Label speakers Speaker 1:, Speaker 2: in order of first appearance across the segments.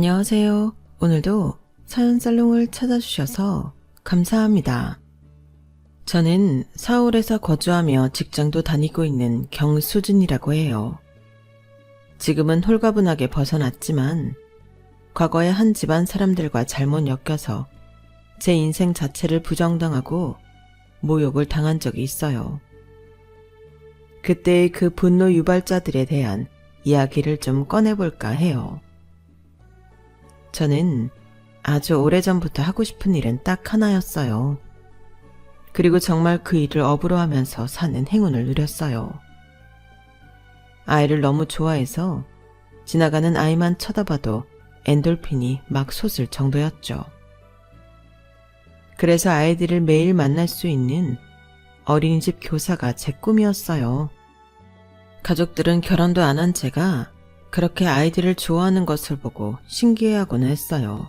Speaker 1: 안녕하세요. 오늘도 사연살롱을 찾아주셔서 감사합니다. 저는 서울에서 거주하며 직장도 다니고 있는 경수진이라고 해요. 지금은 홀가분하게 벗어났지만 과거에 한 집안 사람들과 잘못 엮여서 제 인생 자체를 부정당하고 모욕을 당한 적이 있어요. 그때의 그 분노 유발자들에 대한 이야기를 좀 꺼내볼까 해요. 저는 아주 오래전부터 하고 싶은 일은 딱 하나였어요. 그리고 정말 그 일을 업으로 하면서 사는 행운을 누렸어요. 아이를 너무 좋아해서 지나가는 아이만 쳐다봐도 엔돌핀이 막 솟을 정도였죠. 그래서 아이들을 매일 만날 수 있는 어린이집 교사가 제 꿈이었어요. 가족들은 결혼도 안 한 제가 그렇게 아이들을 좋아하는 것을 보고 신기해하고는 했어요.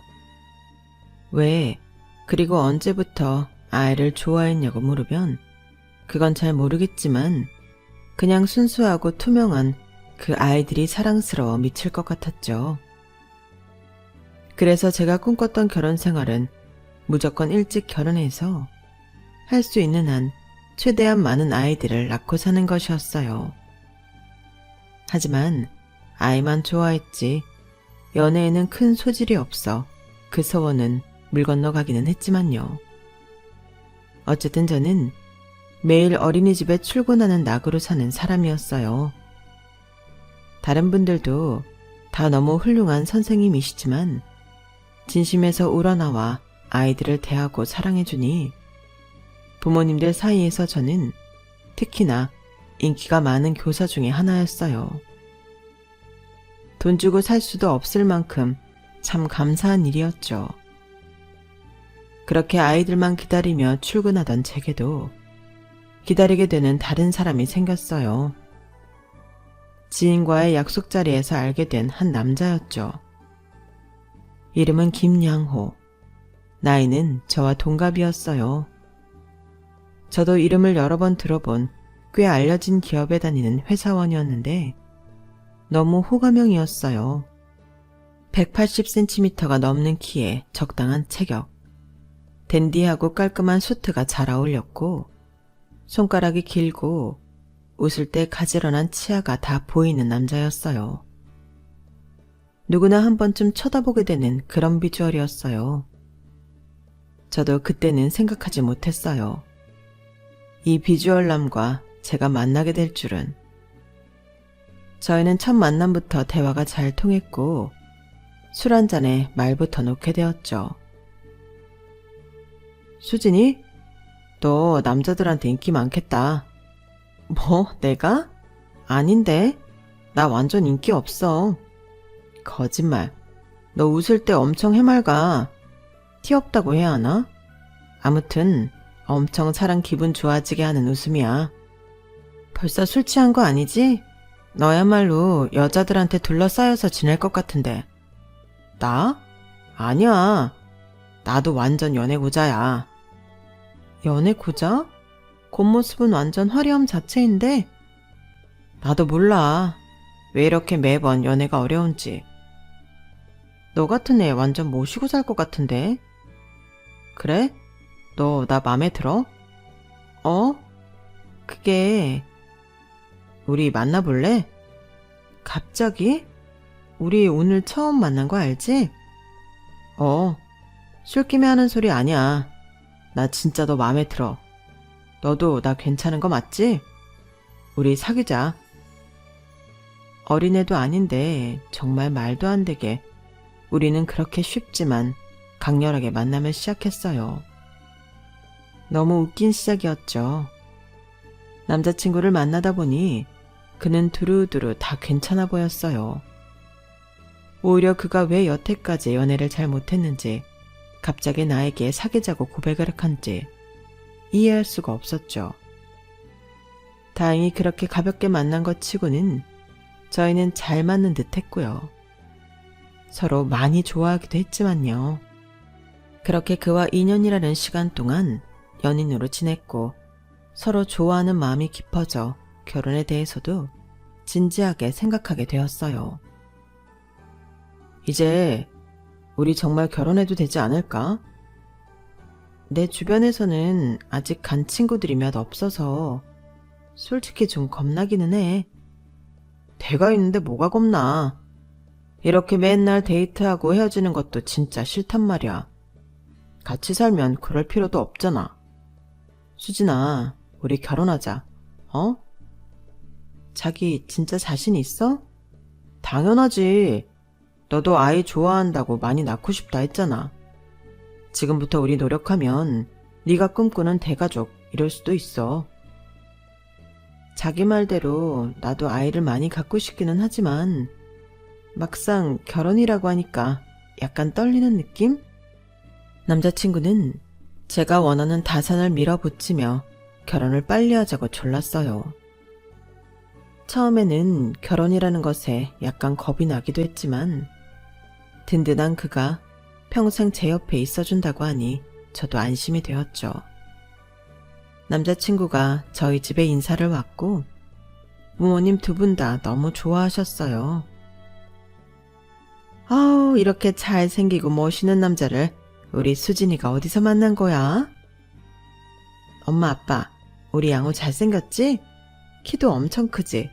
Speaker 1: 왜, 그리고 언제부터 아이를 좋아했냐고 물으면 그건 잘 모르겠지만 그냥 순수하고 투명한 그 아이들이 사랑스러워 미칠 것 같았죠. 그래서 제가 꿈꿨던 결혼 생활은 무조건 일찍 결혼해서 할 수 있는 한 최대한 많은 아이들을 낳고 사는 것이었어요. 하지만 아이만 좋아했지 연애에는 큰 소질이 없어 그 소원은 물 건너가기는 했지만요. 어쨌든 저는 매일 어린이집에 출근하는 낙으로 사는 사람이었어요. 다른 분들도 다 너무 훌륭한 선생님이시지만 진심에서 우러나와 아이들을 대하고 사랑해주니 부모님들 사이에서 저는 특히나 인기가 많은 교사 중에 하나였어요. 돈 주고 살 수도 없을 만큼 참 감사한 일이었죠. 그렇게 아이들만 기다리며 출근하던 제게도 기다리게 되는 다른 사람이 생겼어요. 지인과의 약속 자리에서 알게 된 한 남자였죠. 이름은 김양호. 나이는 저와 동갑이었어요. 저도 이름을 여러 번 들어본 꽤 알려진 기업에 다니는 회사원이었는데 너무 호감형이었어요. 180cm가 넘는 키에 적당한 체격, 댄디하고 깔끔한 수트가 잘 어울렸고 손가락이 길고 웃을 때 가지런한 치아가 다 보이는 남자였어요. 누구나 한 번쯤 쳐다보게 되는 그런 비주얼이었어요. 저도 그때는 생각하지 못했어요. 이 비주얼남과 제가 만나게 될 줄은. 저희는 첫 만남부터 대화가 잘 통했고 술 한잔에 말부터 놓게 되었죠. 수진이? 너 남자들한테 인기 많겠다. 뭐? 내가? 아닌데. 나 완전 인기 없어. 거짓말. 너 웃을 때 엄청 해맑아. 티 없다고 해야 하나? 아무튼 엄청 사람 기분 좋아지게 하는 웃음이야. 벌써 술 취한 거 아니지? 너야말로 여자들한테 둘러싸여서 지낼 것 같은데. 나? 아니야. 나도 완전 연애고자야. 연애고자? 겉모습은 완전 화려함 자체인데? 나도 몰라. 왜 이렇게 매번 연애가 어려운지. 너 같은 애 완전 모시고 살 것 같은데? 그래? 너 나 맘에 들어? 그게... 우리 만나볼래? 갑자기? 우리 오늘 처음 만난 거 알지? 술김에 하는 소리 아니야. 나 진짜 너 맘에 들어. 너도 나 괜찮은 거 맞지? 우리 사귀자. 어린애도 아닌데 정말 말도 안 되게 우리는 그렇게 쉽지만 강렬하게 만남을 시작했어요. 너무 웃긴 시작이었죠. 남자친구를 만나다 보니 그는 두루두루 다 괜찮아 보였어요. 오히려 그가 왜 여태까지 연애를 잘 못했는지 갑자기 나에게 사귀자고 고백을 한지 이해할 수가 없었죠. 다행히 그렇게 가볍게 만난 것 치고는 저희는 잘 맞는 듯 했고요. 서로 많이 좋아하기도 했지만요. 그렇게 그와 2년이라는 시간 동안 연인으로 지냈고 서로 좋아하는 마음이 깊어져 결혼에 대해서도 진지하게 생각하게 되었어요. 이제 우리 정말 결혼해도 되지 않을까? 내 주변에서는 아직 간 친구들이 몇 없어서 솔직히 좀 겁나기는 해. 대가 있는데 뭐가 겁나. 이렇게 맨날 데이트하고 헤어지는 것도 진짜 싫단 말이야. 같이 살면 그럴 필요도 없잖아. 수진아, 우리 결혼하자. 어? 자기 진짜 자신 있어? 당연하지. 너도 아이 좋아한다고 많이 낳고 싶다 했잖아. 지금부터 우리 노력하면 네가 꿈꾸는 대가족 이룰 수도 있어. 자기 말대로 나도 아이를 많이 갖고 싶기는 하지만 막상 결혼이라고 하니까 약간 떨리는 느낌? 남자친구는 제가 원하는 다산을 밀어붙이며 결혼을 빨리 하자고 졸랐어요. 처음에는 결혼이라는 것에 약간 겁이 나기도 했지만 든든한 그가 평생 제 옆에 있어준다고 하니 저도 안심이 되었죠. 남자친구가 저희 집에 인사를 왔고 부모님 두 분 다 너무 좋아하셨어요. 아우, 이렇게 잘생기고 멋있는 남자를 우리 수진이가 어디서 만난 거야? 엄마, 아빠, 우리 양호 잘생겼지? 키도 엄청 크지?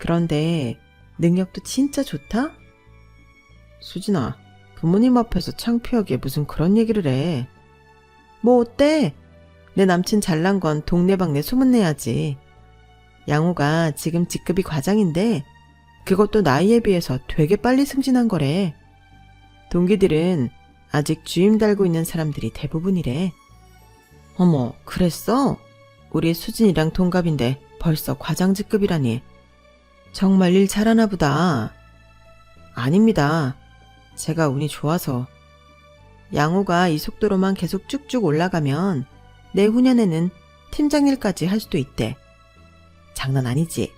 Speaker 1: 그런데 능력도 진짜 좋다? 수진아, 부모님 앞에서 창피하게 무슨 그런 얘기를 해. 뭐 어때? 내 남친 잘난 건 동네방네 소문내야지. 양호가 지금 직급이 과장인데 그것도 나이에 비해서 되게 빨리 승진한 거래. 동기들은 아직 주임 달고 있는 사람들이 대부분이래. 어머, 그랬어? 우리 수진이랑 동갑인데 벌써 과장 직급이라니. 정말 일 잘하나 보다. 아닙니다. 제가 운이 좋아서. 양호가 이 속도로만 계속 쭉쭉 올라가면 내후년에는 팀장 일까지 할 수도 있대. 장난 아니지?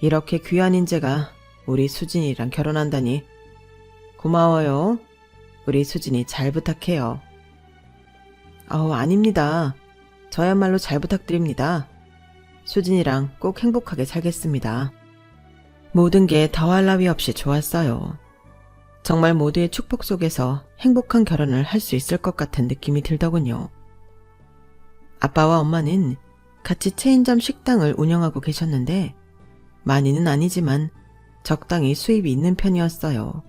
Speaker 1: 이렇게 귀한 인재가 우리 수진이랑 결혼한다니. 고마워요. 우리 수진이 잘 부탁해요. 아닙니다. 저야말로 잘 부탁드립니다. 수진이랑 꼭 행복하게 살겠습니다. 모든 게 더할 나위 없이 좋았어요. 정말 모두의 축복 속에서 행복한 결혼을 할 수 있을 것 같은 느낌이 들더군요. 아빠와 엄마는 같이 체인점 식당을 운영하고 계셨는데 많이는 아니지만 적당히 수입이 있는 편이었어요.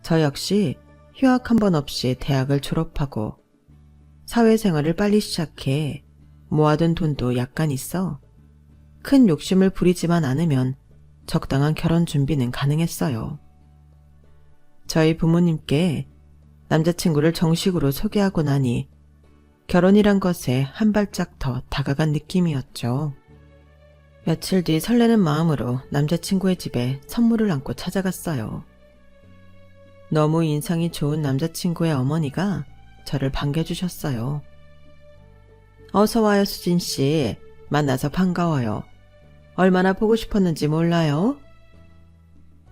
Speaker 1: 저 역시 휴학 한 번 없이 대학을 졸업하고 사회생활을 빨리 시작해 모아둔 돈도 약간 있어 큰 욕심을 부리지만 않으면 적당한 결혼 준비는 가능했어요. 저희 부모님께 남자친구를 정식으로 소개하고 나니 결혼이란 것에 한 발짝 더 다가간 느낌이었죠. 며칠 뒤 설레는 마음으로 남자친구의 집에 선물을 안고 찾아갔어요. 너무 인상이 좋은 남자친구의 어머니가 저를 반겨주셨어요. 어서 와요, 수진씨. 만나서 반가워요. 얼마나 보고 싶었는지 몰라요?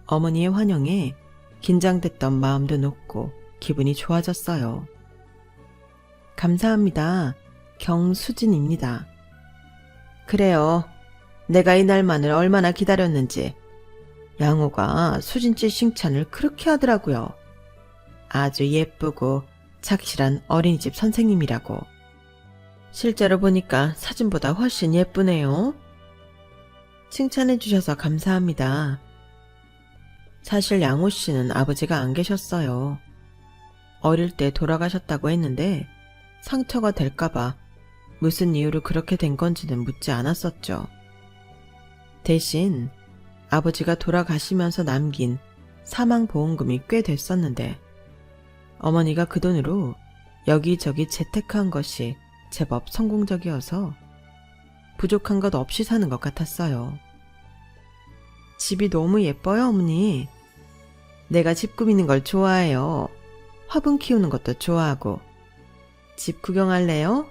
Speaker 1: 어머니의 환영에 긴장됐던 마음도 녹고 기분이 좋아졌어요. 감사합니다. 경수진입니다. 그래요. 내가 이날만을 얼마나 기다렸는지. 양호가 수진씨 칭찬을 그렇게 하더라고요. 아주 예쁘고 착실한 어린이집 선생님이라고. 실제로 보니까 사진보다 훨씬 예쁘네요. 칭찬해 주셔서 감사합니다. 사실 양호 씨는 아버지가 안 계셨어요. 어릴 때 돌아가셨다고 했는데 상처가 될까봐 무슨 이유로 그렇게 된 건지는 묻지 않았었죠. 대신 아버지가 돌아가시면서 남긴 사망보험금이 꽤 됐었는데 어머니가 그 돈으로 여기저기 재테크한 것이 제법 성공적이어서 부족한 것 없이 사는 것 같았어요. 집이 너무 예뻐요, 어머니. 내가 집 꾸미는 걸 좋아해요. 화분 키우는 것도 좋아하고. 집 구경할래요?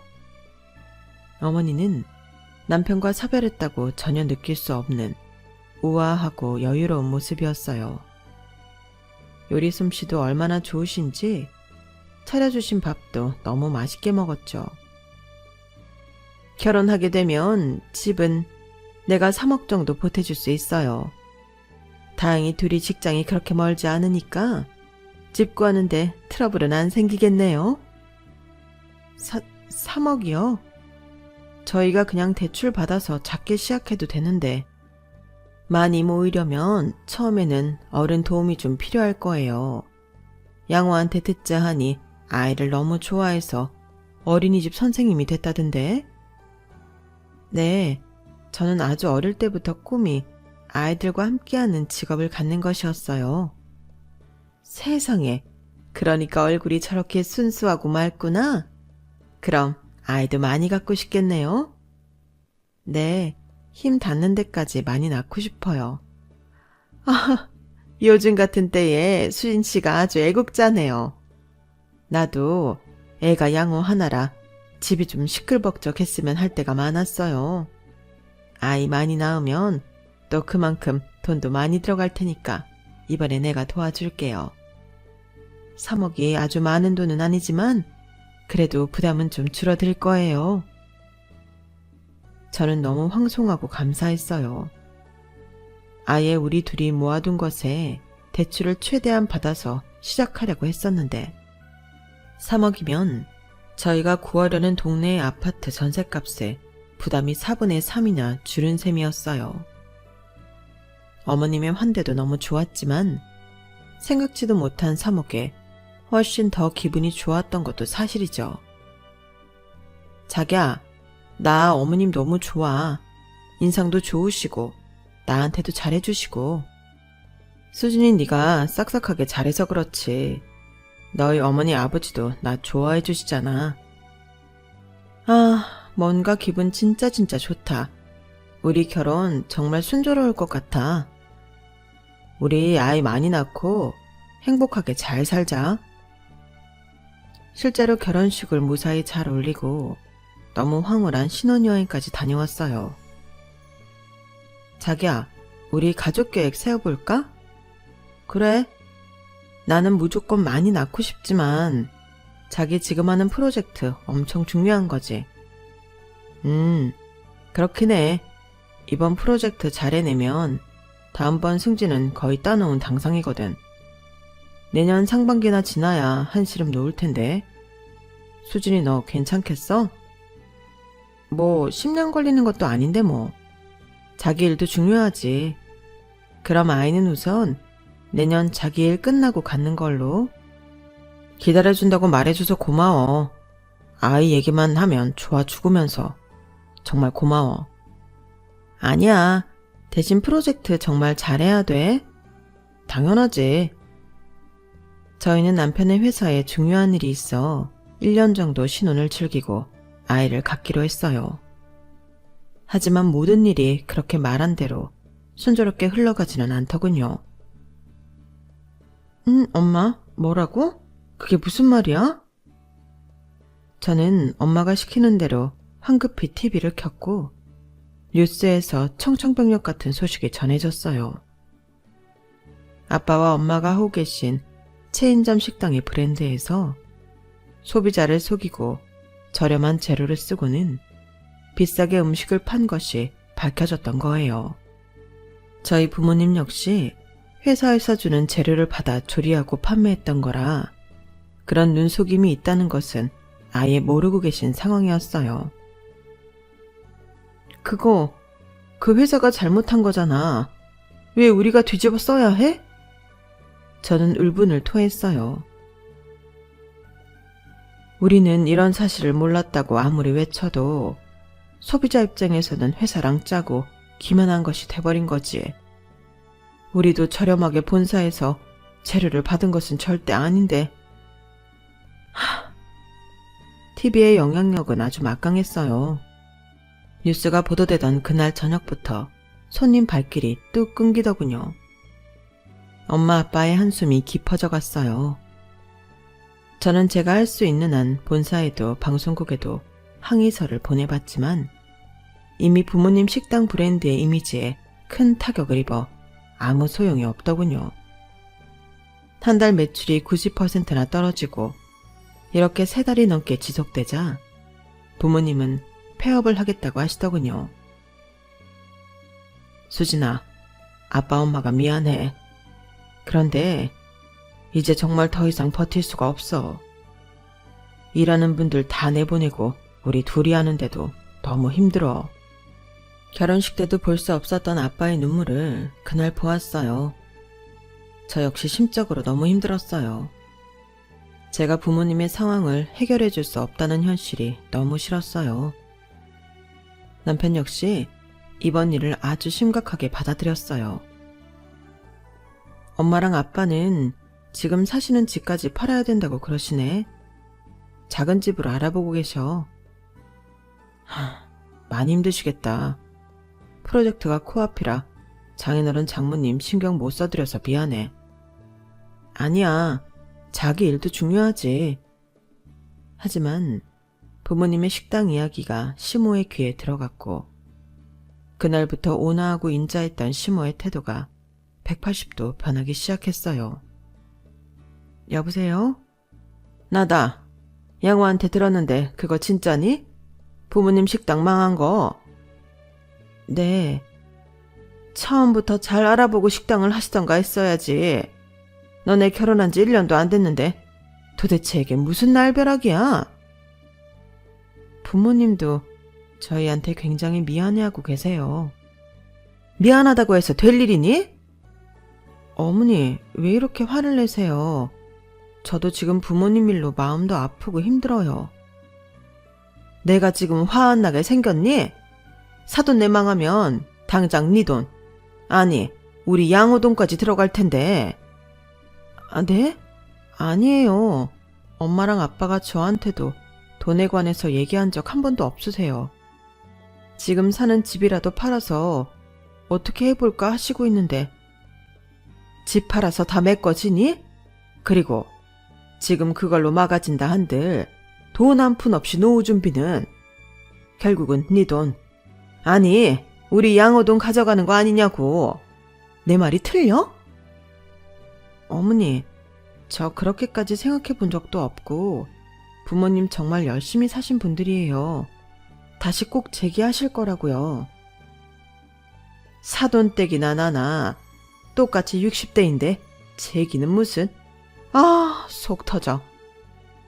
Speaker 1: 어머니는 남편과 사별했다고 전혀 느낄 수 없는 우아하고 여유로운 모습이었어요. 요리 솜씨도 얼마나 좋으신지 차려주신 밥도 너무 맛있게 먹었죠. 결혼하게 되면 집은 내가 3억 정도 보태줄 수 있어요. 다행히 둘이 직장이 그렇게 멀지 않으니까 집 구하는데 트러블은 안 생기겠네요. 3억이요? 저희가 그냥 대출 받아서 작게 시작해도 되는데 많이 모이려면 처음에는 어른 도움이 좀 필요할 거예요. 양호한테 듣자 하니 아이를 너무 좋아해서 어린이집 선생님이 됐다던데. 네, 저는 아주 어릴 때부터 꿈이 아이들과 함께하는 직업을 갖는 것이었어요. 세상에, 그러니까 얼굴이 저렇게 순수하고 맑구나. 그럼 아이도 많이 갖고 싶겠네요. 네, 힘 닿는 데까지 많이 낳고 싶어요. 아, 요즘 같은 때에 수진 씨가 아주 애국자네요. 나도 애가 양호 하나라 집이 좀 시끌벅적했으면 할 때가 많았어요. 아이 많이 낳으면 또 그만큼 돈도 많이 들어갈 테니까 이번에 내가 도와줄게요. 3억이 아주 많은 돈은 아니지만 그래도 부담은 좀 줄어들 거예요. 저는 너무 황송하고 감사했어요. 아예 우리 둘이 모아둔 것에 대출을 최대한 받아서 시작하려고 했었는데 3억이면 저희가 구하려는 동네의 아파트 전셋값에 부담이 4분의 3이나 줄은 셈이었어요. 어머님의 환대도 너무 좋았지만 생각지도 못한 3억에 훨씬 더 기분이 좋았던 것도 사실이죠. 자기야, 나 어머님 너무 좋아. 인상도 좋으시고 나한테도 잘해주시고. 수진이 네가 싹싹하게 잘해서 그렇지. 너희 어머니 아버지도 나 좋아해 주시잖아. 아, 뭔가 기분 진짜 좋다. 우리 결혼 정말 순조로울 것 같아. 우리 아이 많이 낳고 행복하게 잘 살자. 실제로 결혼식을 무사히 잘 올리고 너무 황홀한 신혼여행까지 다녀왔어요. 자기야, 우리 가족계획 세워볼까? 그래. 나는 무조건 많이 낳고 싶지만 자기 지금 하는 프로젝트 엄청 중요한 거지. 그렇긴 해. 이번 프로젝트 잘 해내면 다음번 승진은 거의 따놓은 당상이거든. 내년 상반기나 지나야 한시름 놓을 텐데. 수진이 너 괜찮겠어? 뭐 10년 걸리는 것도 아닌데 뭐. 자기 일도 중요하지. 그럼 아이는 우선 내년 자기 일 끝나고 갖는 걸로. 기다려준다고 말해줘서 고마워. 아이 얘기만 하면 좋아 죽으면서. 정말 고마워. 아니야. 대신 프로젝트 정말 잘해야 돼. 당연하지. 저희는 남편의 회사에 중요한 일이 있어 1년 정도 신혼을 즐기고 아이를 갖기로 했어요. 하지만 모든 일이 그렇게 말한 대로 순조롭게 흘러가지는 않더군요. 엄마, 뭐라고? 그게 무슨 말이야? 저는 엄마가 시키는 대로 황급히 TV를 켰고 뉴스에서 청천벽력 같은 소식이 전해졌어요. 아빠와 엄마가 하고 계신 체인점 식당의 브랜드에서 소비자를 속이고 저렴한 재료를 쓰고는 비싸게 음식을 판 것이 밝혀졌던 거예요. 저희 부모님 역시 회사에서 주는 재료를 받아 조리하고 판매했던 거라 그런 눈속임이 있다는 것은 아예 모르고 계신 상황이었어요. 그거 그 회사가 잘못한 거잖아. 왜 우리가 뒤집어 써야 해? 저는 울분을 토했어요. 우리는 이런 사실을 몰랐다고 아무리 외쳐도 소비자 입장에서는 회사랑 짜고 기만한 것이 돼버린 거지. 우리도 저렴하게 본사에서 재료를 받은 것은 절대 아닌데. TV의 영향력은 아주 막강했어요. 뉴스가 보도되던 그날 저녁부터 손님 발길이 뚝 끊기더군요. 엄마 아빠의 한숨이 깊어져 갔어요. 저는 제가 할 수 있는 한 본사에도 방송국에도 항의서를 보내봤지만 이미 부모님 식당 브랜드의 이미지에 큰 타격을 입어 아무 소용이 없더군요. 한 달 매출이 90%나 떨어지고 이렇게 3달이 넘게 지속되자 부모님은 폐업을 하겠다고 하시더군요. 수진아, 아빠 엄마가 미안해. 그런데 이제 정말 더 이상 버틸 수가 없어. 일하는 분들 다 내보내고 우리 둘이 하는데도 너무 힘들어. 결혼식 때도 볼 수 없었던 아빠의 눈물을 그날 보았어요. 저 역시 심적으로 너무 힘들었어요. 제가 부모님의 상황을 해결해 줄 수 없다는 현실이 너무 싫었어요. 남편 역시 이번 일을 아주 심각하게 받아들였어요. 엄마랑 아빠는 지금 사시는 집까지 팔아야 된다고 그러시네. 작은 집을 알아보고 계셔. 많이 힘드시겠다. 프로젝트가 코앞이라 장인어른 장모님 신경 못 써드려서 미안해. 아니야. 자기 일도 중요하지. 하지만 부모님의 식당 이야기가 시모의 귀에 들어갔고 그날부터 온화하고 인자했던 시모의 태도가 180도 변하기 시작했어요. 여보세요? 나다. 양호한테 들었는데 그거 진짜니? 부모님 식당 망한 거. 네. 처음부터 잘 알아보고 식당을 하시던가 했어야지. 너네 결혼한 지 1년도 안 됐는데 도대체 이게 무슨 날벼락이야? 부모님도 저희한테 굉장히 미안해하고 계세요. 미안하다고 해서 될 일이니? 어머니, 왜 이렇게 화를 내세요? 저도 지금 부모님 일로 마음도 아프고 힘들어요. 내가 지금 화 안 나게 생겼니? 사돈 내 망하면 당장 네 돈, 아니 우리 양호돈까지 들어갈 텐데. 아, 네? 아니에요. 엄마랑 아빠가 저한테도 돈에 관해서 얘기한 적 한 번도 없으세요. 지금 사는 집이라도 팔아서 어떻게 해볼까 하시고 있는데 집 팔아서 다 메꿔지니? 그리고 지금 그걸로 막아진다 한들 돈 한 푼 없이 노후 준비는 결국은 네 돈, 아니 우리 양호돈 가져가는 거 아니냐고. 내 말이 틀려? 어머니, 저 그렇게까지 생각해 본 적도 없고 부모님 정말 열심히 사신 분들이에요. 다시 꼭 재기하실 거라고요. 사돈댁이나 나나 똑같이 60대인데 재기는 무슨. 아, 속 터져.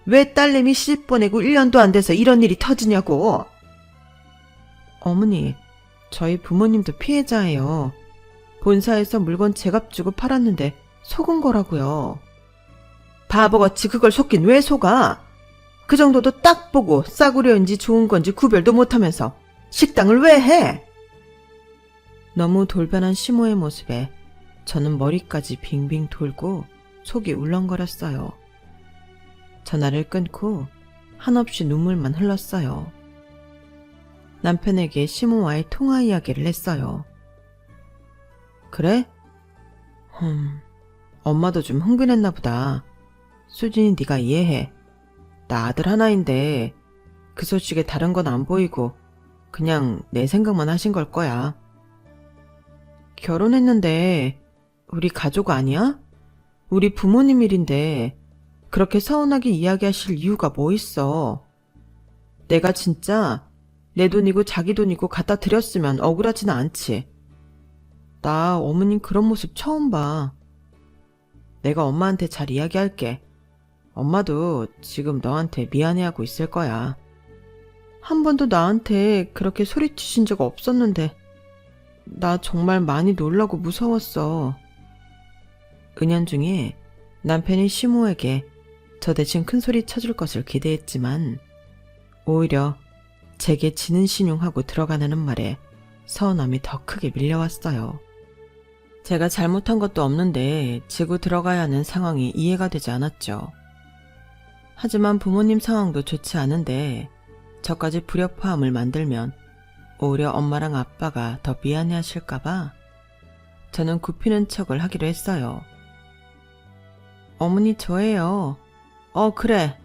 Speaker 1: 왜 딸내미 시집 보내고 1년도 안 돼서 이런 일이 터지냐고. 어머니, 저희 부모님도 피해자예요. 본사에서 물건 제값 주고 팔았는데 속은 거라고요. 바보같이 그걸 속긴 왜 속아? 그 정도도 딱 보고 싸구려인지 좋은 건지 구별도 못하면서 식당을 왜 해? 너무 돌변한 시모의 모습에 저는 머리까지 빙빙 돌고 속이 울렁거렸어요. 전화를 끊고 한없이 눈물만 흘렀어요. 남편에게 시모와의 통화 이야기를 했어요. 그래? 엄마도 좀 흥분했나 보다. 수진이 네가 이해해. 나 아들 하나인데 그 소식에 다른 건 안 보이고 그냥 내 생각만 하신 걸 거야. 결혼했는데 우리 가족 아니야? 우리 부모님 일인데 그렇게 서운하게 이야기하실 이유가 뭐 있어. 내가 진짜 내 돈이고 자기 돈이고 갖다 드렸으면 억울하지는 않지. 나 어머님 그런 모습 처음 봐. 내가 엄마한테 잘 이야기할게. 엄마도 지금 너한테 미안해하고 있을 거야. 한 번도 나한테 그렇게 소리치신 적 없었는데 나 정말 많이 놀라고 무서웠어. 은연중에 남편이 시모에게 저 대신 큰 소리 쳐줄 것을 기대했지만 오히려 제게 지는 신용하고 들어가는 말에 서운함이 더 크게 밀려왔어요. 제가 잘못한 것도 없는데 지고 들어가야 하는 상황이 이해가 되지 않았죠. 하지만 부모님 상황도 좋지 않은데 저까지 불협화음을 만들면 오히려 엄마랑 아빠가 더 미안해하실까봐 저는 굽히는 척을 하기로 했어요. 어머니 저예요. 그래.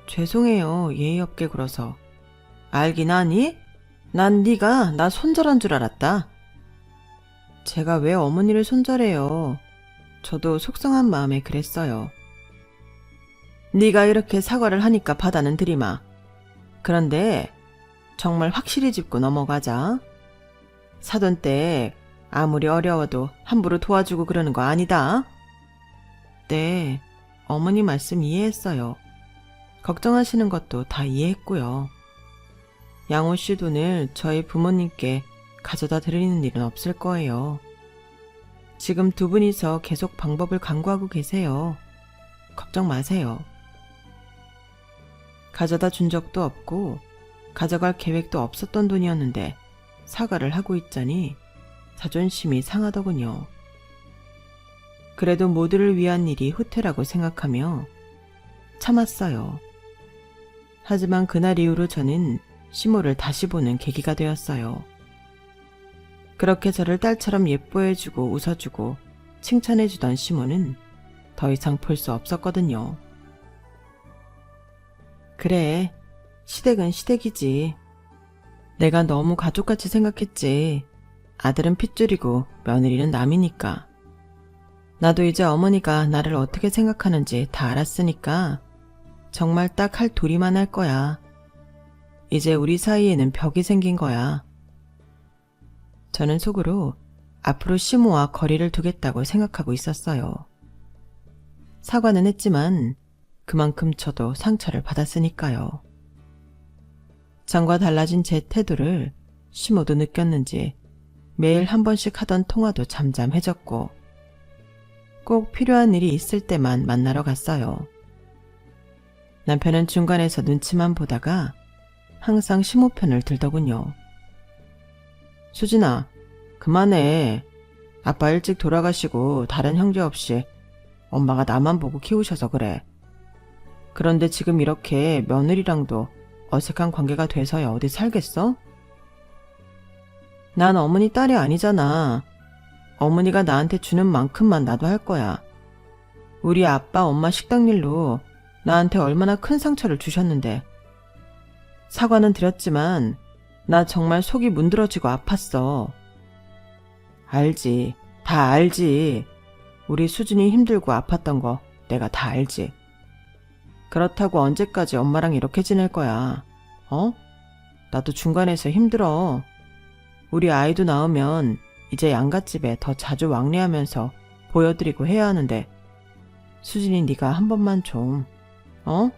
Speaker 1: 죄송해요. 예의 없게 굴어서. 알긴 아니? 난 네가 나 손절한 줄 알았다. 제가 왜 어머니를 손절해요. 저도 속상한 마음에 그랬어요. 네가 이렇게 사과를 하니까 받아는 들이마. 그런데 정말 확실히 짚고 넘어가자. 사돈 때 아무리 어려워도 함부로 도와주고 그러는 거 아니다. 네, 어머니 말씀 이해했어요. 걱정하시는 것도 다 이해했고요. 양호 씨 돈을 저희 부모님께 가져다 드리는 일은 없을 거예요. 지금 두 분이서 계속 방법을 강구하고 계세요. 걱정 마세요. 가져다 준 적도 없고 가져갈 계획도 없었던 돈이었는데 사과를 하고 있자니 자존심이 상하더군요. 그래도 모두를 위한 일이 후퇴라고 생각하며 참았어요. 하지만 그날 이후로 저는 시모를 다시 보는 계기가 되었어요. 그렇게 저를 딸처럼 예뻐해주고 웃어주고 칭찬해주던 시모는 더 이상 볼 수 없었거든요. 그래, 시댁은 시댁이지. 내가 너무 가족같이 생각했지. 아들은 핏줄이고 며느리는 남이니까. 나도 이제 어머니가 나를 어떻게 생각하는지 다 알았으니까 정말 딱 할 도리만 할 거야. 이제 우리 사이에는 벽이 생긴 거야. 저는 속으로 앞으로 시모와 거리를 두겠다고 생각하고 있었어요. 사과는 했지만 그만큼 저도 상처를 받았으니까요. 전과 달라진 제 태도를 시모도 느꼈는지 매일 한 번씩 하던 통화도 잠잠해졌고 꼭 필요한 일이 있을 때만 만나러 갔어요. 남편은 중간에서 눈치만 보다가 항상 시모 편을 들더군요. 수진아, 그만해. 아빠 일찍 돌아가시고 다른 형제 없이 엄마가 나만 보고 키우셔서 그래. 그런데 지금 이렇게 며느리랑도 어색한 관계가 돼서야 어디 살겠어? 난 어머니 딸이 아니잖아. 어머니가 나한테 주는 만큼만 나도 할 거야. 우리 아빠 엄마 식당 일로 나한테 얼마나 큰 상처를 주셨는데. 사과는 드렸지만 나 정말 속이 문드러지고 아팠어. 알지. 다 알지. 우리 수진이 힘들고 아팠던 거 내가 다 알지. 그렇다고 언제까지 엄마랑 이렇게 지낼 거야. 어? 나도 중간에서 힘들어. 우리 아이도 낳으면 이제 양갓집에 더 자주 왕래하면서 보여드리고 해야 하는데 수진이 네가 한 번만 좀, 어?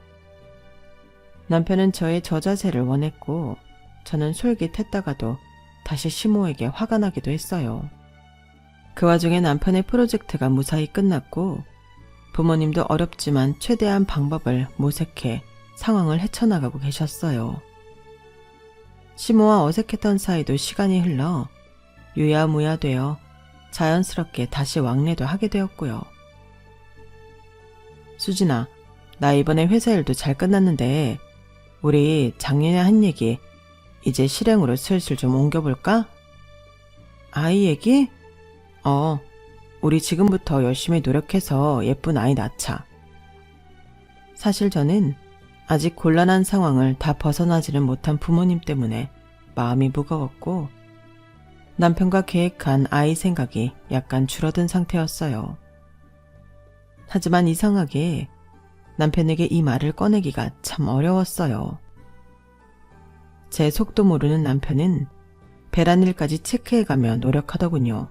Speaker 1: 남편은 저의 저 자세를 원했고 저는 솔깃했다가도 다시 시모에게 화가 나기도 했어요. 그 와중에 남편의 프로젝트가 무사히 끝났고 부모님도 어렵지만 최대한 방법을 모색해 상황을 헤쳐나가고 계셨어요. 시모와 어색했던 사이도 시간이 흘러 유야무야 되어 자연스럽게 다시 왕래도 하게 되었고요. 수진아, 나 이번에 회사 일도 잘 끝났는데 우리 작년에 한 얘기 이제 실행으로 슬슬 좀 옮겨볼까? 아이 얘기? 우리 지금부터 열심히 노력해서 예쁜 아이 낳자. 사실 저는 아직 곤란한 상황을 다 벗어나지는 못한 부모님 때문에 마음이 무거웠고 남편과 계획한 아이 생각이 약간 줄어든 상태였어요. 하지만 이상하게 남편에게 이 말을 꺼내기가 참 어려웠어요. 제 속도 모르는 남편은 배란일까지 체크해가며 노력하더군요.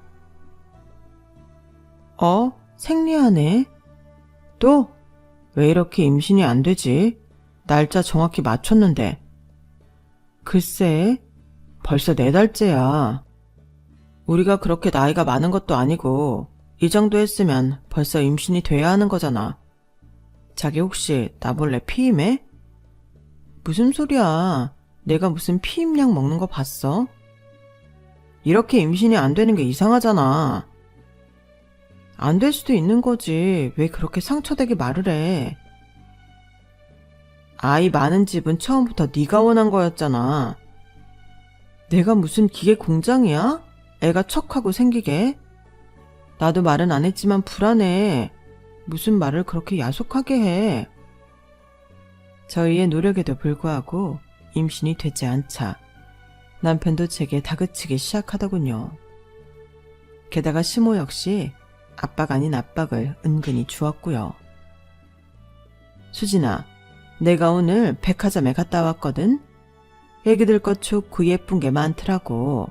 Speaker 1: 생리하네? 또? 왜 이렇게 임신이 안 되지? 날짜 정확히 맞췄는데. 글쎄, 벌써 4달째야. 우리가 그렇게 나이가 많은 것도 아니고 이 정도 했으면 벌써 임신이 돼야 하는 거잖아. 자기 혹시 나 몰래 피임해? 무슨 소리야. 내가 무슨 피임약 먹는 거 봤어? 이렇게 임신이 안 되는 게 이상하잖아. 안 될 수도 있는 거지. 왜 그렇게 상처되게 말을 해. 아이 많은 집은 처음부터 네가 원한 거였잖아. 내가 무슨 기계 공장이야? 애가 척하고 생기게. 나도 말은 안 했지만 불안해. 무슨 말을 그렇게 야속하게 해. 저희의 노력에도 불구하고 임신이 되지 않자 남편도 제게 다그치기 시작하더군요. 게다가 시모 역시 압박 아닌 압박을 은근히 주었고요. 수진아, 내가 오늘 백화점에 갔다 왔거든? 애기들 것 좋고 예쁜 게 많더라고.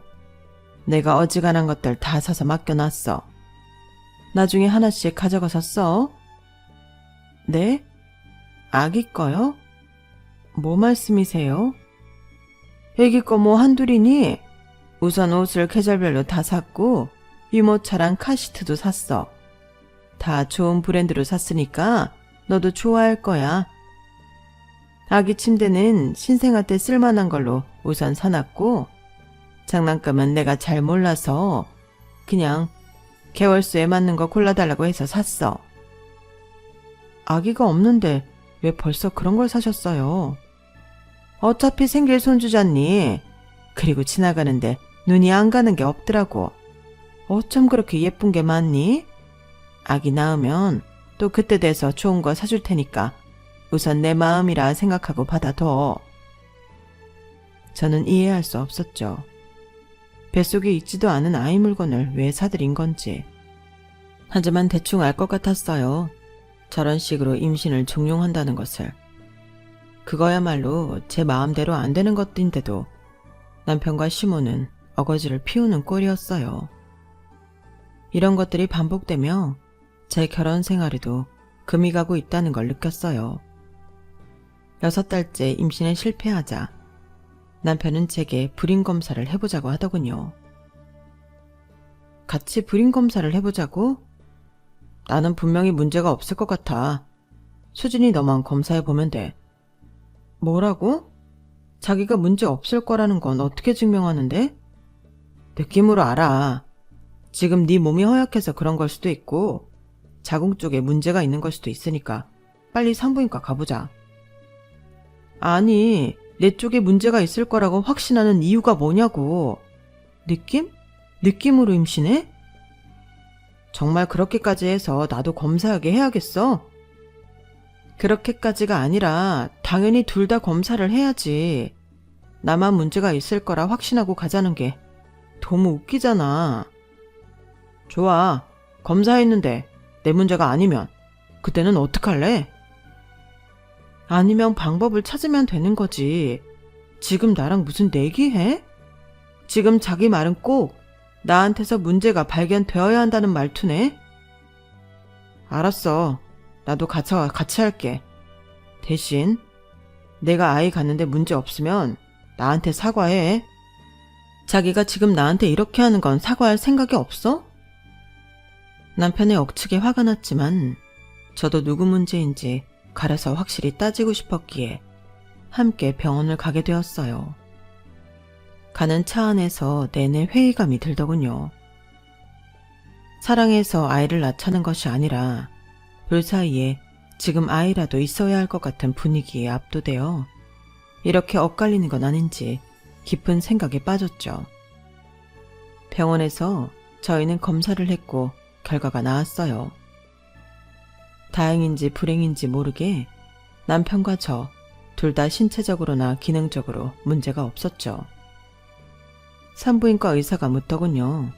Speaker 1: 내가 어지간한 것들 다 사서 맡겨놨어. 나중에 하나씩 가져가서 써. 네? 아기 거요? 뭐 말씀이세요? 애기 거 뭐 한둘이니? 우선 옷을 계절별로 다 샀고 유모차랑 카시트도 샀어. 다 좋은 브랜드로 샀으니까 너도 좋아할 거야. 아기 침대는 신생아 때 쓸만한 걸로 우선 사놨고 장난감은 내가 잘 몰라서 그냥 개월수에 맞는 거 골라달라고 해서 샀어. 아기가 없는데 왜 벌써 그런 걸 사셨어요? 어차피 생길 손주잖니. 그리고 지나가는데 눈이 안 가는 게 없더라고. 어쩜 그렇게 예쁜 게 많니? 아기 낳으면 또 그때 돼서 좋은 거 사줄 테니까 우선 내 마음이라 생각하고 받아둬. 저는 이해할 수 없었죠. 뱃속에 있지도 않은 아이 물건을 왜 사들인 건지. 하지만 대충 알 것 같았어요. 저런 식으로 임신을 종용한다는 것을. 그거야말로 제 마음대로 안 되는 것인데도 남편과 시모는 어거지를 피우는 꼴이었어요. 이런 것들이 반복되며 제 결혼 생활에도 금이 가고 있다는 걸 느꼈어요. 6달째 임신에 실패하자 남편은 제게 불임 검사를 해보자고 하더군요. 같이 불임 검사를 해보자고? 나는 분명히 문제가 없을 것 같아. 수진이 너만 검사해보면 돼. 뭐라고? 자기가 문제 없을 거라는 건 어떻게 증명하는데? 느낌으로 알아. 지금 네 몸이 허약해서 그런 걸 수도 있고 자궁 쪽에 문제가 있는 걸 수도 있으니까 빨리 산부인과 가보자. 아니, 내 쪽에 문제가 있을 거라고 확신하는 이유가 뭐냐고. 느낌? 느낌으로 임신해? 정말 그렇게까지 해서 나도 검사하게 해야겠어? 그렇게까지가 아니라 당연히 둘 다 검사를 해야지. 나만 문제가 있을 거라 확신하고 가자는 게 너무 웃기잖아. 좋아. 검사했는데 내 문제가 아니면 그때는 어떡할래? 아니면 방법을 찾으면 되는 거지. 지금 나랑 무슨 내기해? 지금 자기 말은 꼭 나한테서 문제가 발견되어야 한다는 말투네? 알았어. 나도 같이 할게. 대신 내가 아이 갖는데 문제 없으면 나한테 사과해. 자기가 지금 나한테 이렇게 하는 건 사과할 생각이 없어? 남편의 억측에 화가 났지만 저도 누구 문제인지 가려서 확실히 따지고 싶었기에 함께 병원을 가게 되었어요. 가는 차 안에서 내내 회의감이 들더군요. 사랑해서 아이를 낳자는 것이 아니라 둘 사이에 지금 아이라도 있어야 할 것 같은 분위기에 압도되어 이렇게 엇갈리는 건 아닌지 깊은 생각에 빠졌죠. 병원에서 저희는 검사를 했고 결과가 나왔어요. 다행인지 불행인지 모르게 남편과 저 둘 다 신체적으로나 기능적으로 문제가 없었죠. 산부인과 의사가 묻더군요.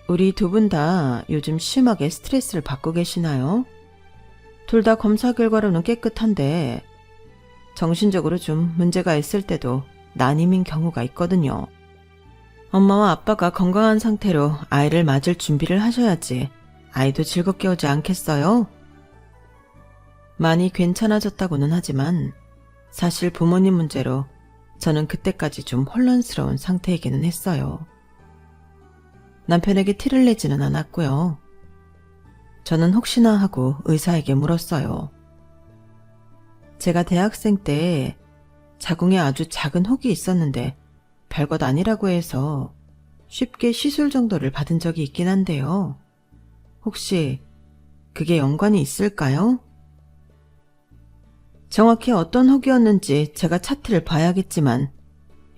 Speaker 1: 우리 두 분 다 요즘 심하게 스트레스를 받고 계시나요? 둘 다 검사 결과로는 깨끗한데 정신적으로 좀 문제가 있을 때도 난임인 경우가 있거든요. 엄마와 아빠가 건강한 상태로 아이를 맞을 준비를 하셔야지 아이도 즐겁게 오지 않겠어요? 많이 괜찮아졌다고는 하지만 사실 부모님 문제로 저는 그때까지 좀 혼란스러운 상태이기는 했어요. 남편에게 티를 내지는 않았고요. 저는 혹시나 하고 의사에게 물었어요. 제가 대학생 때 자궁에 아주 작은 혹이 있었는데 별것 아니라고 해서 쉽게 시술 정도를 받은 적이 있긴 한데요. 혹시 그게 연관이 있을까요? 정확히 어떤 혹이었는지 제가 차트를 봐야겠지만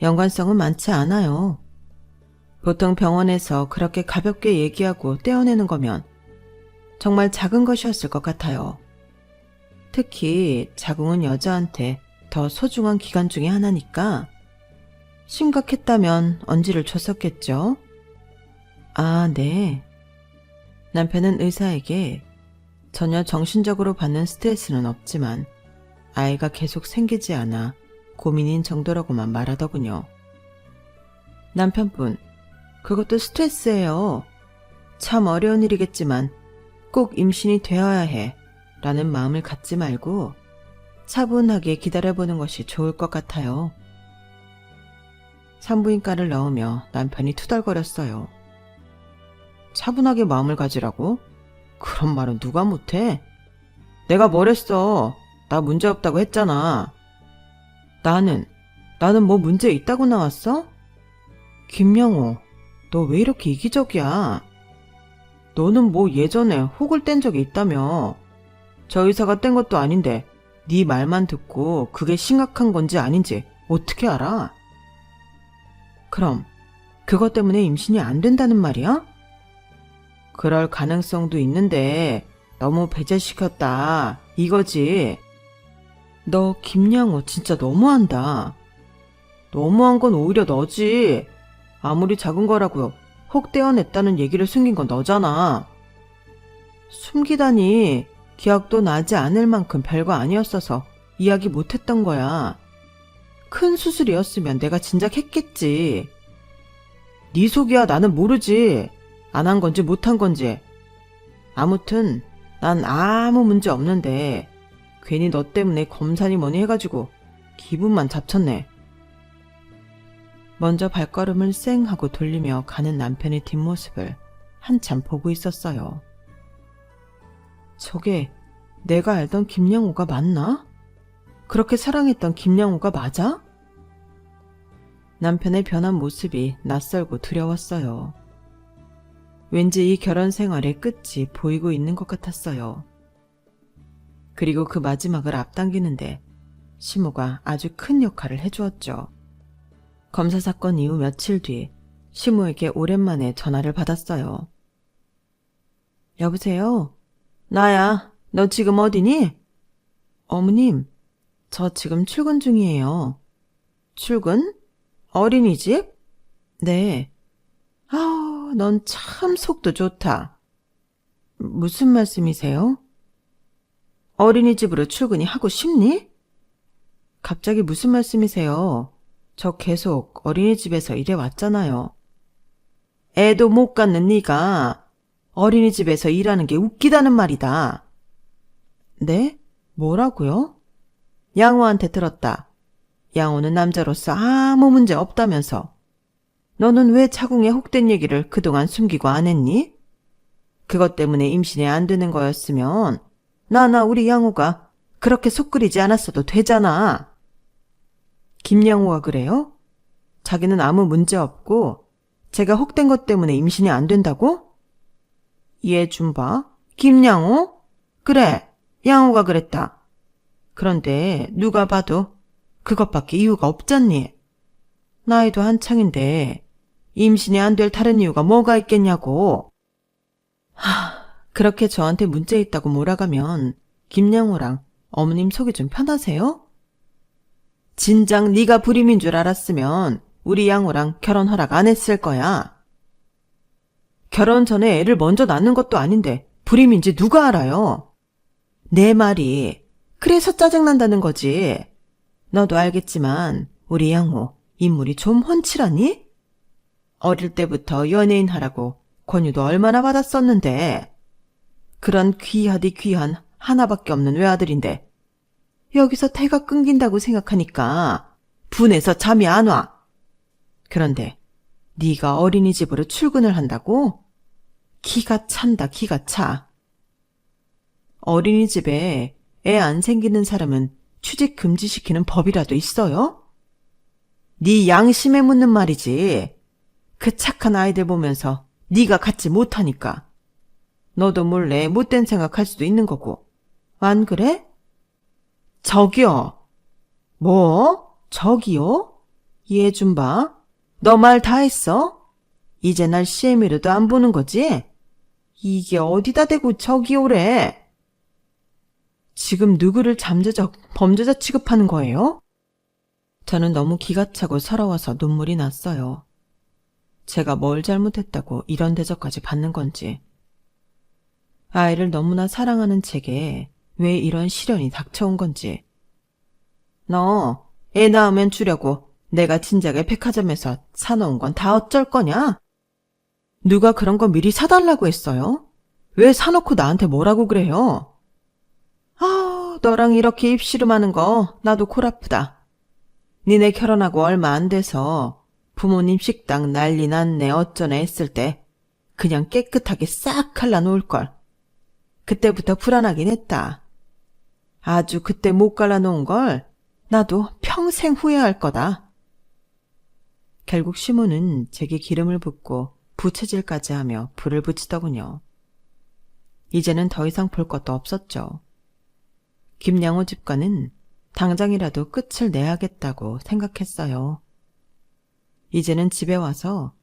Speaker 1: 연관성은 많지 않아요. 보통 병원에서 그렇게 가볍게 얘기하고 떼어내는 거면 정말 작은 것이었을 것 같아요. 특히 자궁은 여자한테 더 소중한 기관 중에 하나니까 심각했다면 언지를 줬었겠죠? 아, 네. 남편은 의사에게 전혀 정신적으로 받는 스트레스는 없지만 아이가 계속 생기지 않아 고민인 정도라고만 말하더군요. 남편분, 그것도 스트레스예요. 참 어려운 일이겠지만 꼭 임신이 되어야 해 라는 마음을 갖지 말고 차분하게 기다려보는 것이 좋을 것 같아요. 산부인과를 넣으며 남편이 투덜거렸어요. 차분하게 마음을 가지라고? 그런 말은 누가 못해? 내가 뭘 했어? 나 문제없다고 했잖아. 나는 뭐 문제 있다고 나왔어? 김영호, 너 왜 이렇게 이기적이야? 너는 뭐 예전에 혹을 뗀 적이 있다며. 저 의사가 뗀 것도 아닌데 네 말만 듣고 그게 심각한 건지 아닌지 어떻게 알아? 그럼 그것 때문에 임신이 안 된다는 말이야? 그럴 가능성도 있는데 너무 배제시켰다 이거지. 너 김양호 진짜 너무한다. 너무한 건 오히려 너지. 아무리 작은 거라고 혹 떼어냈다는 얘기를 숨긴 건 너잖아. 숨기다니. 기억도 나지 않을 만큼 별거 아니었어서 이야기 못했던 거야. 큰 수술이었으면 내가 진작 했겠지. 네 속이야. 나는 모르지. 안 한 건지 못 한 건지. 아무튼 난 아무 문제 없는데 괜히 너 때문에 검사니 뭐니 해가지고 기분만 잡쳤네. 먼저 발걸음을 쌩 하고 돌리며 가는 남편의 뒷모습을 한참 보고 있었어요. 저게 내가 알던 김양호가 맞나? 그렇게 사랑했던 김양호가 맞아? 남편의 변한 모습이 낯설고 두려웠어요. 왠지 이 결혼 생활의 끝이 보이고 있는 것 같았어요. 그리고 그 마지막을 앞당기는데 시모가 아주 큰 역할을 해주었죠. 검사 사건 이후 며칠 뒤 시모에게 오랜만에 전화를 받았어요. 여보세요? 나야. 너 지금 어디니? 어머님, 저 지금 출근 중이에요. 출근? 어린이집? 네. 아우, 넌 참 속도 좋다. 무슨 말씀이세요? 어린이집으로 출근이 하고 싶니? 갑자기 무슨 말씀이세요? 저 계속 어린이집에서 일해왔잖아요. 애도 못 갖는 네가 어린이집에서 일하는 게 웃기다는 말이다. 네? 뭐라고요? 양호한테 들었다. 양호는 남자로서 아무 문제 없다면서. 너는 왜 자궁에 혹된 얘기를 그동안 숨기고 안 했니? 그것 때문에 임신이 안 되는 거였으면 나나 우리 양호가 그렇게 속 끓이지 않았어도 되잖아. 김양호가 그래요? 자기는 아무 문제 없고 제가 혹된 것 때문에 임신이 안 된다고? 얘 좀 봐. 김양호? 그래, 양호가 그랬다. 그런데 누가 봐도 그것밖에 이유가 없잖니. 나이도 한창인데 임신이 안 될 다른 이유가 뭐가 있겠냐고. 그렇게 저한테 문제 있다고 몰아가면 김양호랑 어머님 속이 좀 편하세요? 진작 네가 불임인 줄 알았으면 우리 양호랑 결혼 허락 안 했을 거야. 결혼 전에 애를 먼저 낳는 것도 아닌데 불임인지 누가 알아요? 내 말이 그래서 짜증난다는 거지. 너도 알겠지만 우리 양호 인물이 좀 훤칠하니? 어릴 때부터 연예인 하라고 권유도 얼마나 받았었는데. 그런 귀하디 귀한 하나밖에 없는 외아들인데 여기서 태가 끊긴다고 생각하니까 분해서 잠이 안 와. 그런데 네가 어린이집으로 출근을 한다고? 기가 찬다, 기가 차. 어린이집에 애 안 생기는 사람은 취직 금지시키는 법이라도 있어요? 네 양심에 묻는 말이지. 그 착한 아이들 보면서 네가 갖지 못하니까. 너도 몰래 못된 생각할 수도 있는 거고. 안 그래? 저기요. 뭐? 저기요? 얘 좀 봐. 너 말 다 했어? 이제 날 CM으로도 안 보는 거지? 이게 어디다 대고 저기요래? 지금 누구를 잠재적 범죄자 취급하는 거예요? 저는 너무 기가 차고 서러워서 눈물이 났어요. 제가 뭘 잘못했다고 이런 대접까지 받는 건지. 아이를 너무나 사랑하는 제게 왜 이런 시련이 닥쳐온 건지. 너 애 낳으면 주려고 내가 진작에 백화점에서 사놓은 건 다 어쩔 거냐? 누가 그런 거 미리 사달라고 했어요? 왜 사놓고 나한테 뭐라고 그래요? 아, 너랑 이렇게 입씨름하는 거 나도 골아프다. 니네 결혼하고 얼마 안 돼서 부모님 식당 난리 났네 어쩌네 했을 때 그냥 깨끗하게 싹 갈라놓을걸. 그때부터 불안하긴 했다. 아주 그때 못 갈라놓은 걸 나도 평생 후회할 거다. 결국 시모는 제게 기름을 붓고 부채질까지 하며 불을 붙이더군요. 이제는 더 이상 볼 것도 없었죠. 김양호 집과는 당장이라도 끝을 내야겠다고 생각했어요. 이제는 집에 와서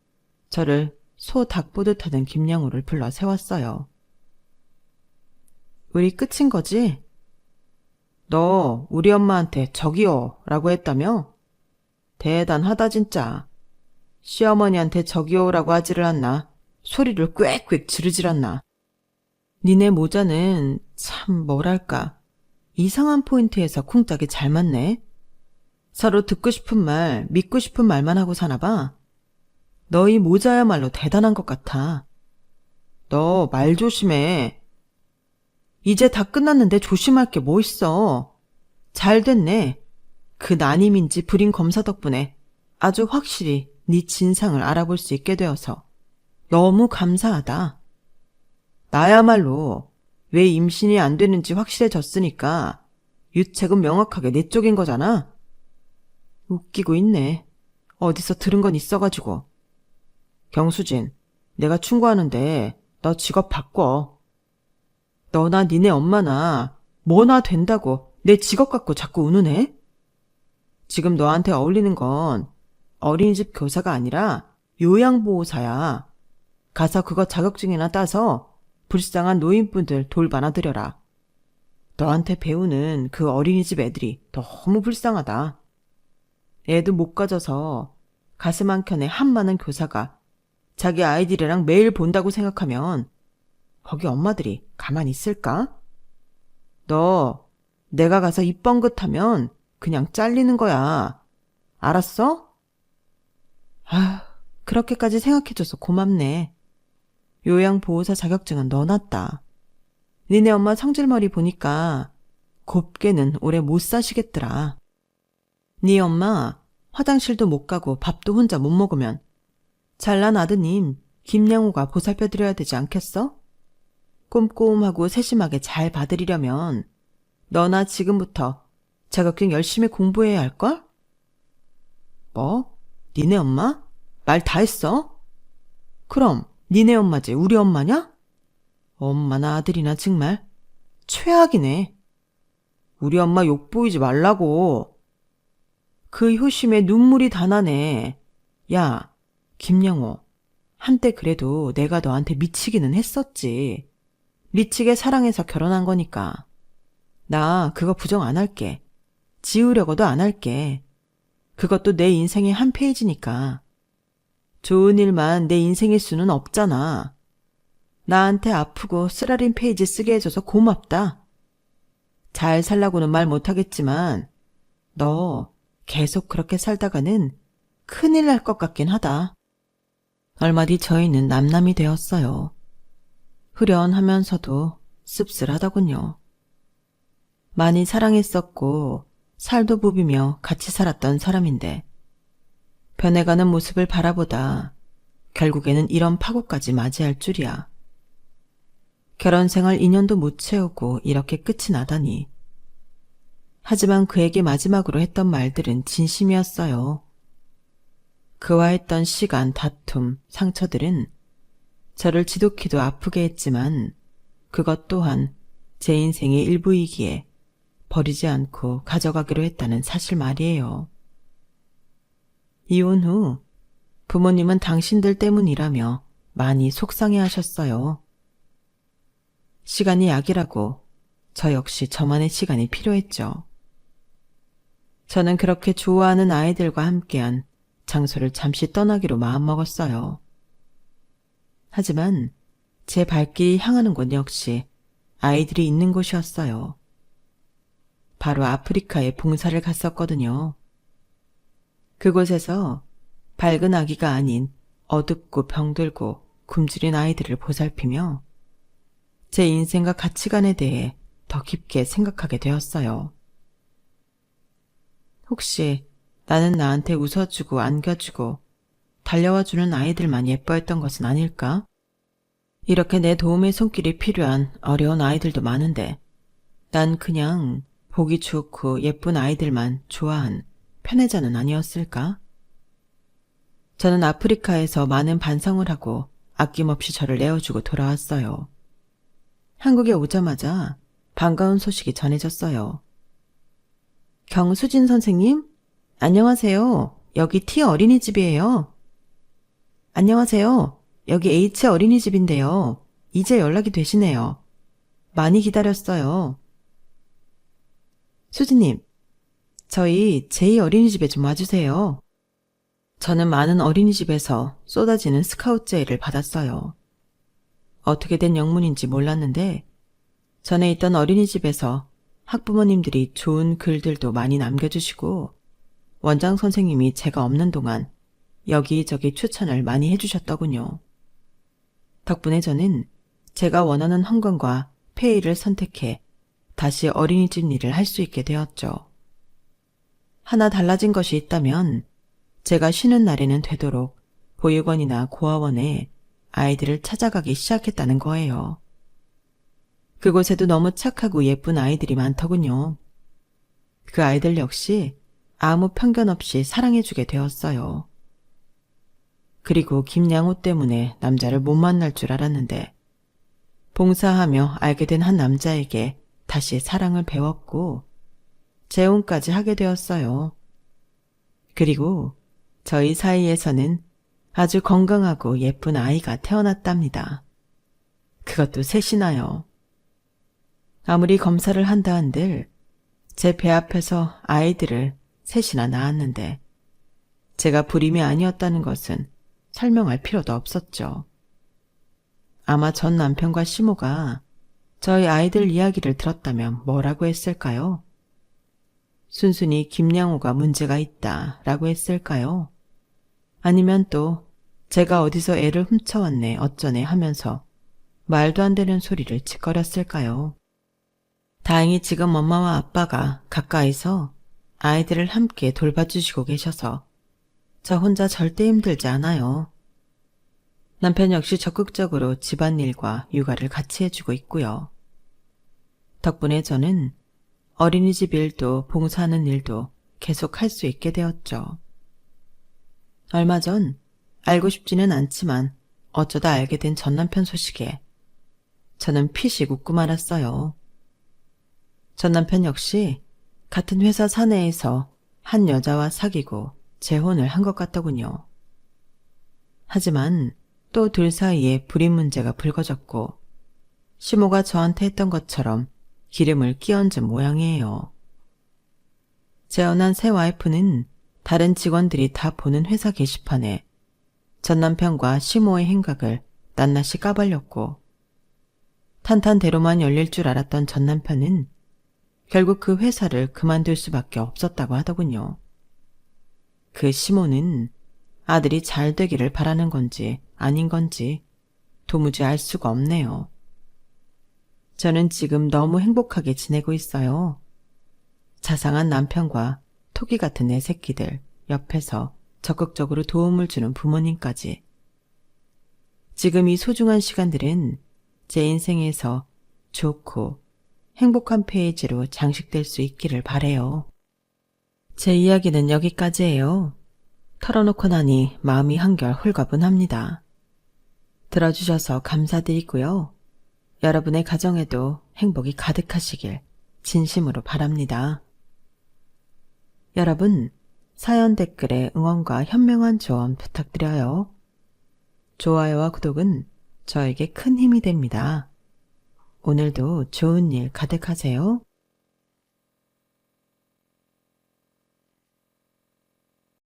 Speaker 1: 저를 소 닭 보듯 하는 김양호를 불러 세웠어요. 우리 끝인 거지? 너 우리 엄마한테 저기요 라고 했다며? 대단하다 진짜. 시어머니한테 저기요라고 하지를 않나. 소리를 꽥꽥 지르질 않나. 니네 모자는 참 뭐랄까 이상한 포인트에서 쿵짝이 잘 맞네. 서로 듣고 싶은 말, 믿고 싶은 말만 하고 사나봐. 너희 모자야말로 대단한 것 같아. 너 말 조심해. 이제 다 끝났는데 조심할 게 뭐 있어. 잘 됐네. 그 난임인지 불임 검사 덕분에 아주 확실히 네 진상을 알아볼 수 있게 되어서 너무 감사하다. 나야말로 왜 임신이 안 되는지 확실해졌으니까 유책은 명확하게 내 쪽인 거잖아. 웃기고 있네. 어디서 들은 건 있어가지고. 경수진, 내가 충고하는데 너 직업 바꿔. 너나 니네 엄마나 뭐나 된다고 내 직업 갖고 자꾸 우는해? 지금 너한테 어울리는 건 어린이집 교사가 아니라 요양보호사야. 가서 그거 자격증이나 따서 불쌍한 노인분들 돌봐나 드려라. 너한테 배우는 그 어린이집 애들이 너무 불쌍하다. 애도 못 가져서 가슴 한켠에 한 많은 교사가 자기 아이들이랑 매일 본다고 생각하면 거기 엄마들이 가만히 있을까? 너 내가 가서 입 뻥긋하면 그냥 잘리는 거야. 알았어? 아, 그렇게까지 생각해줘서 고맙네. 요양보호사 자격증은 넣어놨다. 니네 엄마 성질머리 보니까 곱게는 오래 못 사시겠더라. 네 엄마 화장실도 못 가고 밥도 혼자 못 먹으면 잘난 아드님 김양호가 보살펴드려야 되지 않겠어? 꼼꼼하고 세심하게 잘 봐드리려면 너나 지금부터 자격증 열심히 공부해야 할걸? 뭐? 니네 엄마? 말 다 했어? 그럼 니네 엄마지 우리 엄마냐? 엄마나 아들이나 정말 최악이네. 우리 엄마 욕 보이지 말라고. 그 효심에 눈물이 다 나네. 야, 김양호. 한때 그래도 내가 너한테 미치기는 했었지. 미치게 사랑해서 결혼한 거니까. 나 그거 부정 안 할게. 지우려고도 안 할게. 그것도 내 인생의 한 페이지니까. 좋은 일만 내 인생일 수는 없잖아. 나한테 아프고 쓰라린 페이지 쓰게 해줘서 고맙다. 잘 살라고는 말 못하겠지만 너 계속 그렇게 살다가는 큰일 날 것 같긴 하다. 얼마 뒤 저희는 남남이 되었어요. 후련하면서도 씁쓸하더군요. 많이 사랑했었고 살도 부비며 같이 살았던 사람인데 변해가는 모습을 바라보다 결국에는 이런 파국까지 맞이할 줄이야. 결혼 생활 2년도 못 채우고 이렇게 끝이 나다니. 하지만 그에게 마지막으로 했던 말들은 진심이었어요. 그와 했던 시간, 다툼, 상처들은 저를 지독히도 아프게 했지만 그것 또한 제 인생의 일부이기에 버리지 않고 가져가기로 했다는 사실 말이에요. 이혼 후 부모님은 당신들 때문이라며 많이 속상해 하셨어요. 시간이 약이라고 저 역시 저만의 시간이 필요했죠. 저는 그렇게 좋아하는 아이들과 함께한 장소를 잠시 떠나기로 마음먹었어요. 하지만 제 발길이 향하는 곳 역시 아이들이 있는 곳이었어요. 바로 아프리카에 봉사를 갔었거든요. 그곳에서 밝은 아기가 아닌 어둡고 병들고 굶주린 아이들을 보살피며 제 인생과 가치관에 대해 더 깊게 생각하게 되었어요. 혹시 나는 나한테 웃어주고 안겨주고 달려와주는 아이들만 예뻐했던 것은 아닐까? 이렇게 내 도움의 손길이 필요한 어려운 아이들도 많은데 난 그냥 보기 좋고 예쁜 아이들만 좋아한 편애자는 아니었을까? 저는 아프리카에서 많은 반성을 하고 아낌없이 저를 내어주고 돌아왔어요. 한국에 오자마자 반가운 소식이 전해졌어요. 경수진 선생님? 안녕하세요. 여기 T 어린이집이에요. 안녕하세요. 여기 H 어린이집인데요. 이제 연락이 되시네요. 많이 기다렸어요. 수진님, 저희 J 어린이집에 좀 와주세요. 저는 많은 어린이집에서 쏟아지는 스카우트 제의를 받았어요. 어떻게 된 영문인지 몰랐는데 전에 있던 어린이집에서 학부모님들이 좋은 글들도 많이 남겨주시고 원장 선생님이 제가 없는 동안 여기저기 추천을 많이 해주셨더군요. 덕분에 저는 제가 원하는 헌금과 페이를 선택해 다시 어린이집 일을 할 수 있게 되었죠. 하나 달라진 것이 있다면 제가 쉬는 날에는 되도록 보육원이나 고아원에 아이들을 찾아가기 시작했다는 거예요. 그곳에도 너무 착하고 예쁜 아이들이 많더군요. 그 아이들 역시 아무 편견 없이 사랑해주게 되었어요. 그리고 김양호 때문에 남자를 못 만날 줄 알았는데 봉사하며 알게 된 한 남자에게 다시 사랑을 배웠고 재혼까지 하게 되었어요. 그리고 저희 사이에서는 아주 건강하고 예쁜 아이가 태어났답니다. 그것도 셋이나요. 아무리 검사를 한다 한들 제 배 앞에서 아이들을 셋이나 낳았는데 제가 불임이 아니었다는 것은 설명할 필요도 없었죠. 아마 전 남편과 시모가 저희 아이들 이야기를 들었다면 뭐라고 했을까요? 순순히 김양호가 문제가 있다라고 했을까요? 아니면 또 제가 어디서 애를 훔쳐왔네 어쩌네 하면서 말도 안 되는 소리를 짓거렸을까요? 다행히 지금 엄마와 아빠가 가까이서 아이들을 함께 돌봐주시고 계셔서 저 혼자 절대 힘들지 않아요. 남편 역시 적극적으로 집안일과 육아를 같이 해주고 있고요. 덕분에 저는 어린이집 일도 봉사하는 일도 계속 할 수 있게 되었죠. 얼마 전 알고 싶지는 않지만 어쩌다 알게 된 전남편 소식에 저는 피식 웃고 말았어요. 전남편 역시 같은 회사 사내에서 한 여자와 사귀고 재혼을 한 것 같더군요. 하지만 또 둘 사이에 불임 문제가 불거졌고 시모가 저한테 했던 것처럼 기름을 끼얹은 모양이에요. 재혼한 새 와이프는 다른 직원들이 다 보는 회사 게시판에 전남편과 시모의 행각을 낱낱이 까발렸고 탄탄대로만 열릴 줄 알았던 전남편은 결국 그 회사를 그만둘 수밖에 없었다고 하더군요. 그 시모는 아들이 잘 되기를 바라는 건지 아닌 건지 도무지 알 수가 없네요. 저는 지금 너무 행복하게 지내고 있어요. 자상한 남편과 토끼 같은 내 새끼들 옆에서 적극적으로 도움을 주는 부모님까지. 지금 이 소중한 시간들은 제 인생에서 좋고 행복한 페이지로 장식될 수 있기를 바래요. 제 이야기는 여기까지예요. 털어놓고 나니 마음이 한결 홀가분합니다. 들어주셔서 감사드리고요. 여러분의 가정에도 행복이 가득하시길 진심으로 바랍니다. 여러분, 사연 댓글에 응원과 현명한 조언 부탁드려요. 좋아요와 구독은 저에게 큰 힘이 됩니다. 오늘도 좋은 일 가득하세요.